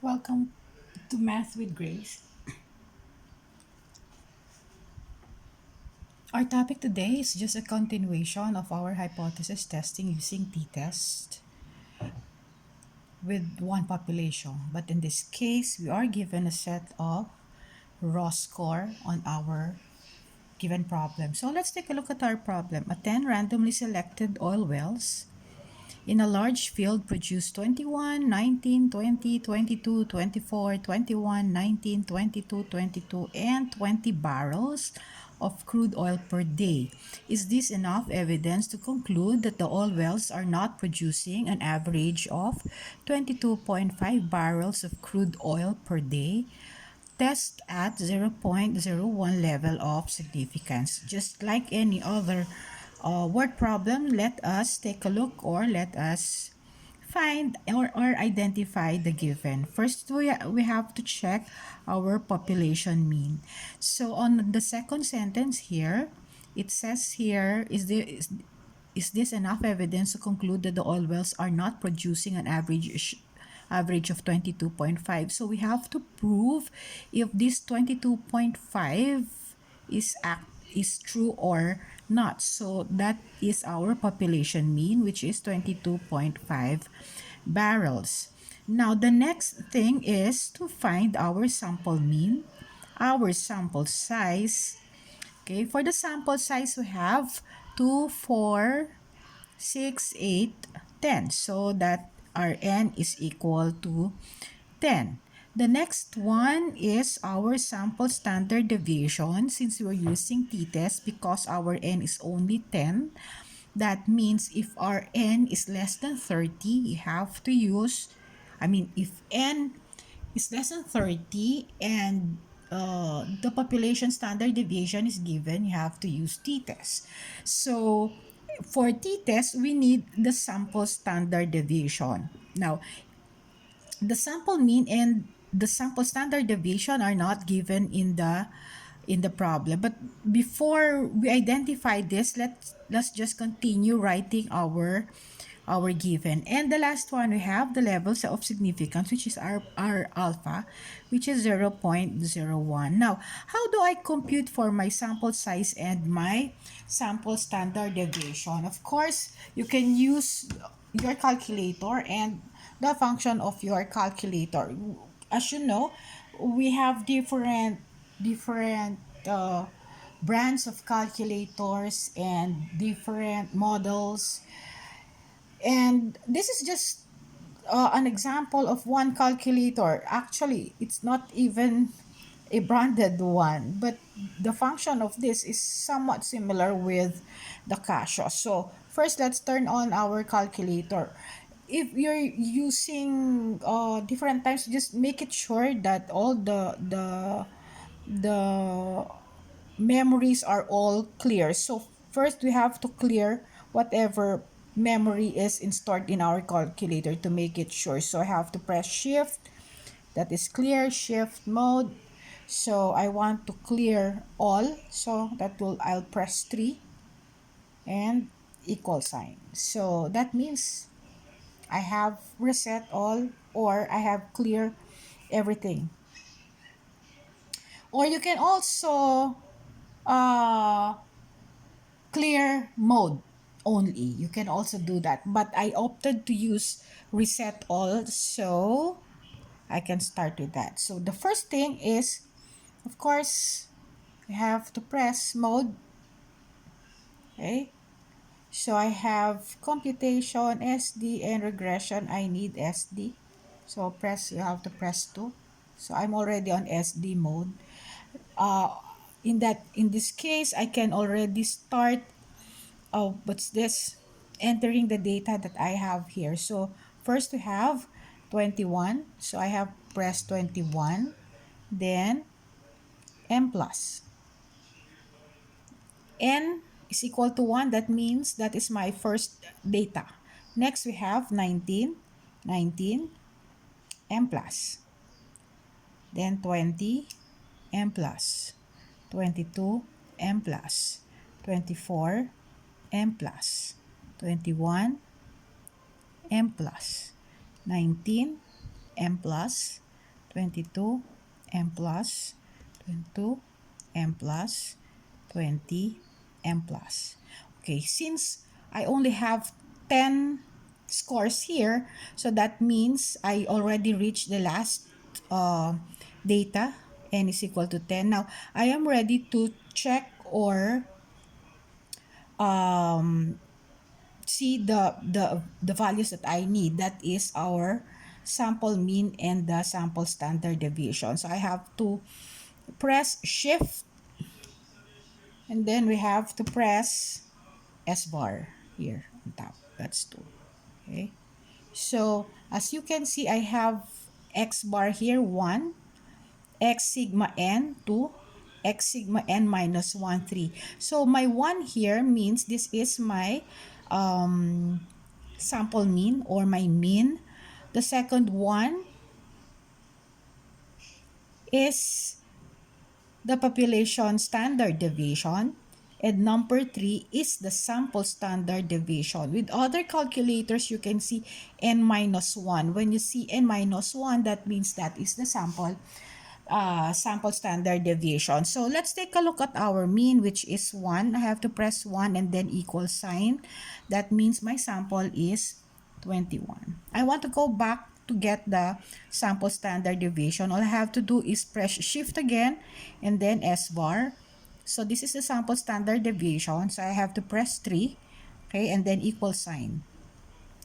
Welcome to Math with Grace. Our topic today is just a continuation of our hypothesis testing using t-test with one population. But in this case, we are given a set of raw score on our given problem. So let's take a look at our problem. A 10 randomly selected oil wells in a large field produce 21, 19, 20, 22, 24, 21, 19, 22, 22, and 20 barrels of crude oil per day. Is this enough evidence to conclude that the oil wells are not producing an average of 22.5 barrels of crude oil per day? Test at 0.01 level of significance. Just like any other word problem, let us take a look, or let us find or identify the given. First, we have to check our population mean. So on the second sentence here, it says here, is this enough evidence to conclude that the oil wells are not producing an average of 22.5? So we have to prove if this 22.5 is true or not. So that is our population mean, which is 22.5 barrels. Now the next thing is to find our sample mean, our sample size. Okay, for the sample size we have 2, 4, 6, 8, 10. So that our n is equal to 10. The next one is our sample standard deviation. Since we're using t-test, because our n is only 10, that means if our n is less than 30, you have to use, if n is less than 30 and the population standard deviation is given, you have to use t-test. So for t-test, we need the sample standard deviation. Now, the sample mean and the sample standard deviation are not given in the problem. But before we identify this, let's just continue writing our given. And the last one, we have the levels of significance, which is our alpha, which is 0.01. Now, how do I compute for my sample size and my sample standard deviation? Of course, you can use your calculator and the function of your calculator. As you know, we have different brands of calculators and different models, and this is just an example of one calculator. Actually, it's not even a branded one, but the function of this is somewhat similar with the Casio. So first, let's turn on our calculator. If you're using different times, just make it sure that all the memories are all clear. So first we have to clear whatever memory is stored in our calculator to make it sure. So I have to press shift, that is clear, shift mode. So I want to clear all, so I'll press 3 and equal sign. So that means I have reset all, or I have clear everything. Or you can also uh, clear mode only. You can also do that, but I opted to use reset all, so I can start with that. So the first thing is, of course, you have to press mode. Okay, so I have computation, SD, and regression. I need SD, so you have to press 2. So I'm already on SD mode. In this case, I can already start. Oh, what's this? Entering the data that I have here. So first we have 21. So I have pressed 21. Then m plus. N is equal to 1. That means that is my first data. Next we have 19. 19 m plus. Then 20 m plus. 22 m plus. 24 m plus. 21 m plus. 19 m plus. 22 m plus 22 m plus 20 m plus. Okay, since I only have 10 scores here, so that means I already reached the last data, n is equal to 10. Now I am ready to check or see the values that I need. That is our sample mean and the sample standard deviation. So I have to press shift, and then we have to press S bar here on top. That's 2. Okay. So as you can see, I have X bar here 1, X sigma n 2, X sigma n minus 1, 3. So my 1 here means this is my sample mean or my mean. The second one is the population standard deviation. And number 3 is the sample standard deviation. With other calculators, you can see n minus 1. When you see n minus 1, that means that is the sample standard deviation. So let's take a look at our mean, which is 1. I have to press 1 and then equal sign. That means my sample is 21. I want to go back to get the sample standard deviation. All I have to do is press shift again and then S bar. So this is the sample standard deviation. So I have to press 3, okay, and then equal sign.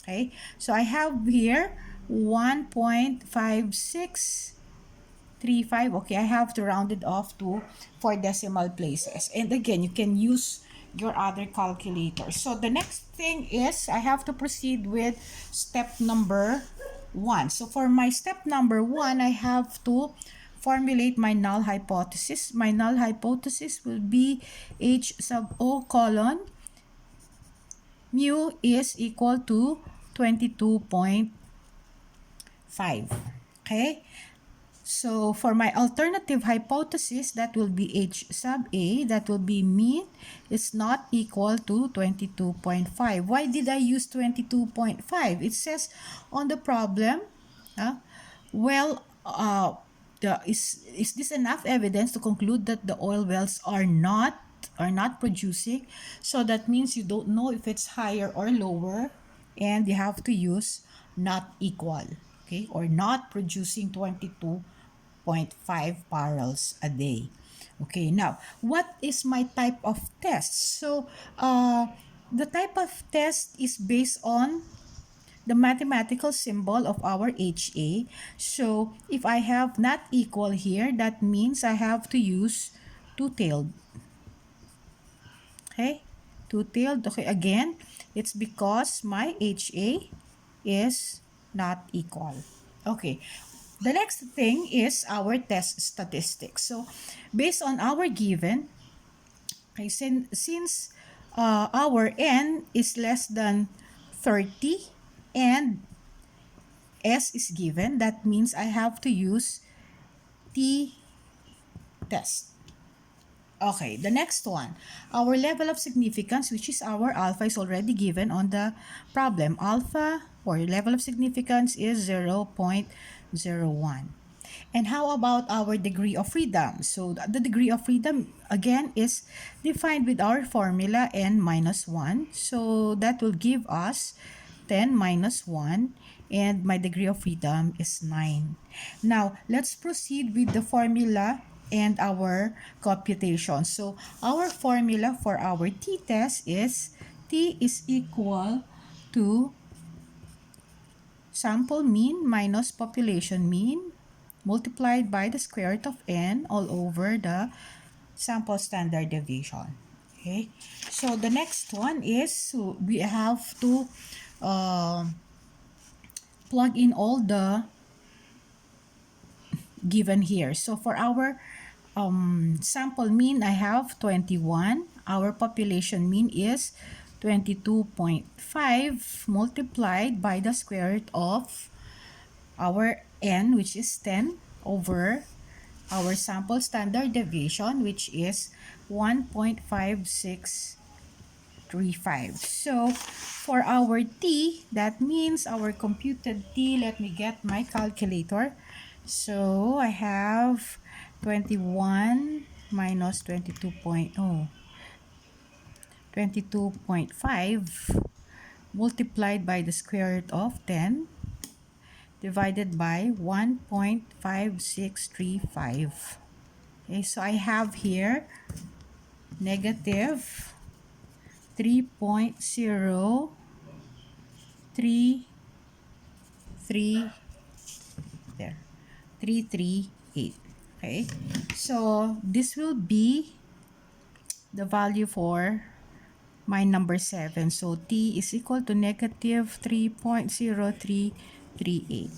Okay, so I have here 1.5635. Okay, I have to round it off to 4 decimal places. And again, you can use your other calculator. So the next thing is I have to proceed with step number 1. So for my step number 1, I have to formulate my null hypothesis. My null hypothesis will be H sub O colon mu is equal to 22.5. Okay? So for my alternative hypothesis, that will be H sub A, that will be mean is not equal to 22.5. Why did I use 22.5? It says on the problem, is this enough evidence to conclude that the oil wells are not producing? So that means you don't know if it's higher or lower, and you have to use not equal, okay, or not producing 22.5 barrels a day. Okay, now what is my type of test? So the type of test is based on the mathematical symbol of our HA. So if I have not equal here, that means I have to use two-tailed. Okay, two-tailed. Okay, again, it's because my HA is not equal. Okay, the next thing is our test statistics. So based on our given, okay, since our n is less than 30 and S is given, that means I have to use t-test. Okay, the next one, our level of significance, which is our alpha, is already given on the problem. Alpha or level of significance is 0.01. And how about our degree of freedom? So the degree of freedom again is defined with our formula n minus 1. So that will give us 10 minus 1, and my degree of freedom is 9. Now, let's proceed with the formula and our computation. So our formula for our t-test is t is equal to sample mean minus population mean multiplied by the square root of n all over the sample standard deviation. Okay, so the next one is we have to plug in all the given here. So for our sample mean, I have 21. Our population mean is 22.5 multiplied by the square root of our n, which is 10, over our sample standard deviation, which is 1.5635. So for our t, that means our computed t, let me get my calculator. So I have 21 minus 22.5 multiplied by the square root of 10 divided by 1.5635. Okay, so I have here negative 3.033 there 338. Okay, so this will be the value for my number 7. So t is equal to negative 3.0338.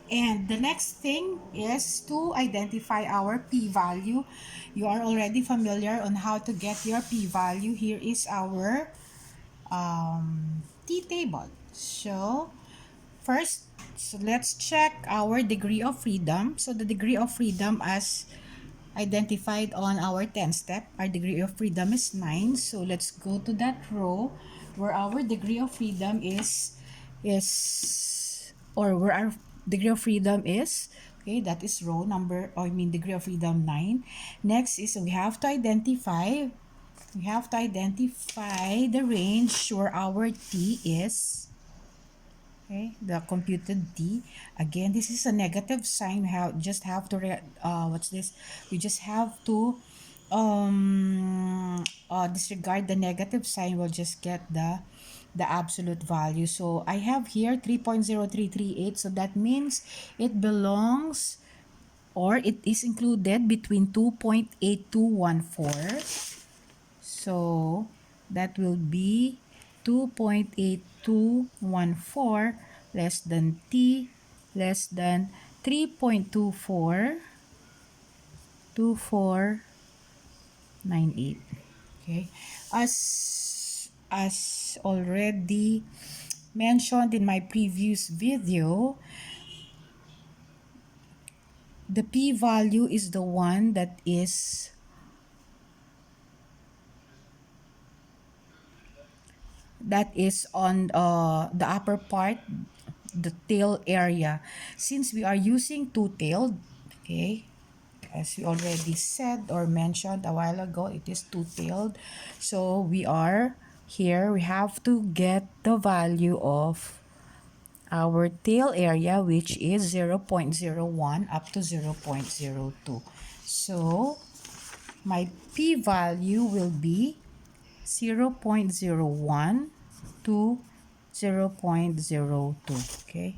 And the next thing is to identify our p-value. You are already familiar on how to get your p-value. Here is our t-table. So first, so let's check our degree of freedom. So the degree of freedom as identified on our 10 step, our degree of freedom is 9. So let's go to that row where our degree of freedom or where our degree of freedom is. Okay, that is row number, or I mean degree of freedom 9. Next is we have to identify the range where our t is. Okay, the computed d. Again, this is a negative sign. What's this? We just have to disregard the negative sign. We'll just get the absolute value. So I have here 3.0338. So that means it belongs, or it is included between 2.8214. So that will be 2.8214 less than t less than 3.242498. Okay, as already mentioned in my previous video, the p-value is the one that is on the upper part, the tail area. Since we are using two-tailed, okay, as we already said or mentioned a while ago, it is two-tailed. So we have to get the value of our tail area, which is 0.01 up to 0.02. So my p-value will be 0.01 to 0.02. Okay,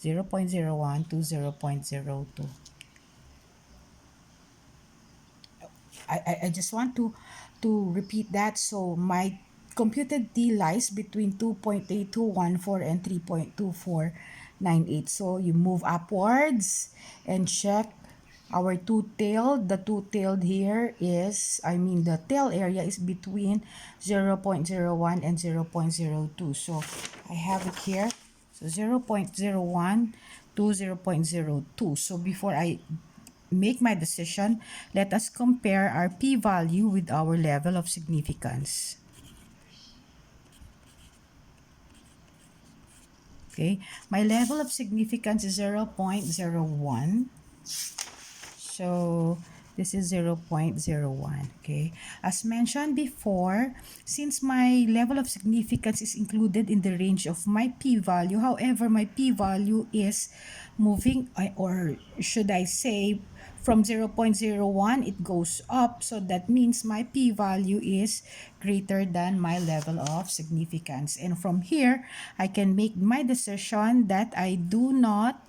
0.01 to 0.02. I just want to repeat that. So my computed t lies between 2.8214 and 3.2498. So you move upwards and check our two-tailed. The two-tailed here is, the tail area is between 0.01 and 0.02. So I have it here. So 0.01 to 0.02. So before I make my decision, let us compare our p-value with our level of significance. Okay, my level of significance is 0.01. So this is 0.01. Okay, as mentioned before, since my level of significance is included in the range of my p-value, however, my p-value is moving, or should I say, from 0.01 it goes up. So that means my p-value is greater than my level of significance. And from here, I can make my decision that I do not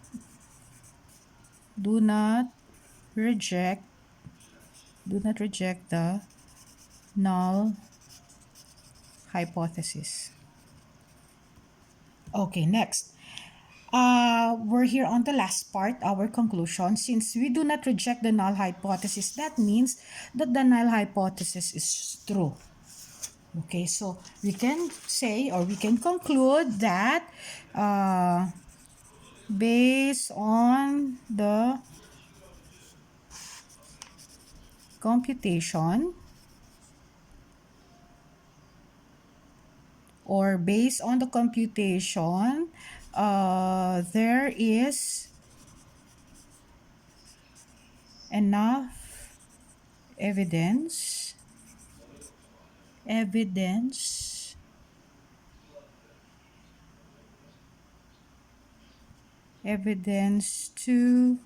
reject the null hypothesis. Okay, next. We're here on the last part, our conclusion. Since we do not reject the null hypothesis, that means that the null hypothesis is true. Okay, so we can say, or we can conclude that based on the computation, there is enough evidence evidence evidence to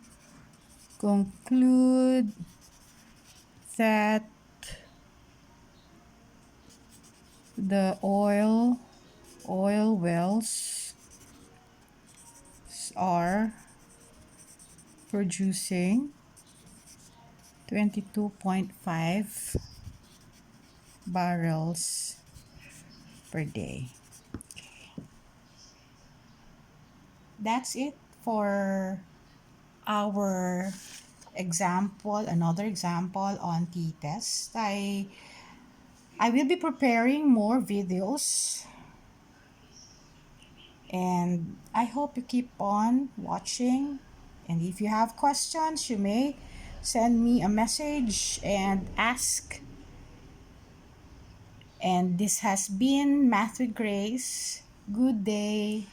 conclude that the oil wells are producing 22.5 barrels per day. That's it for our example, another example on t-test. I will be preparing more videos, and I hope you keep on watching. And if you have questions, you may send me a message and ask. And this has been Math with Grace. Good day.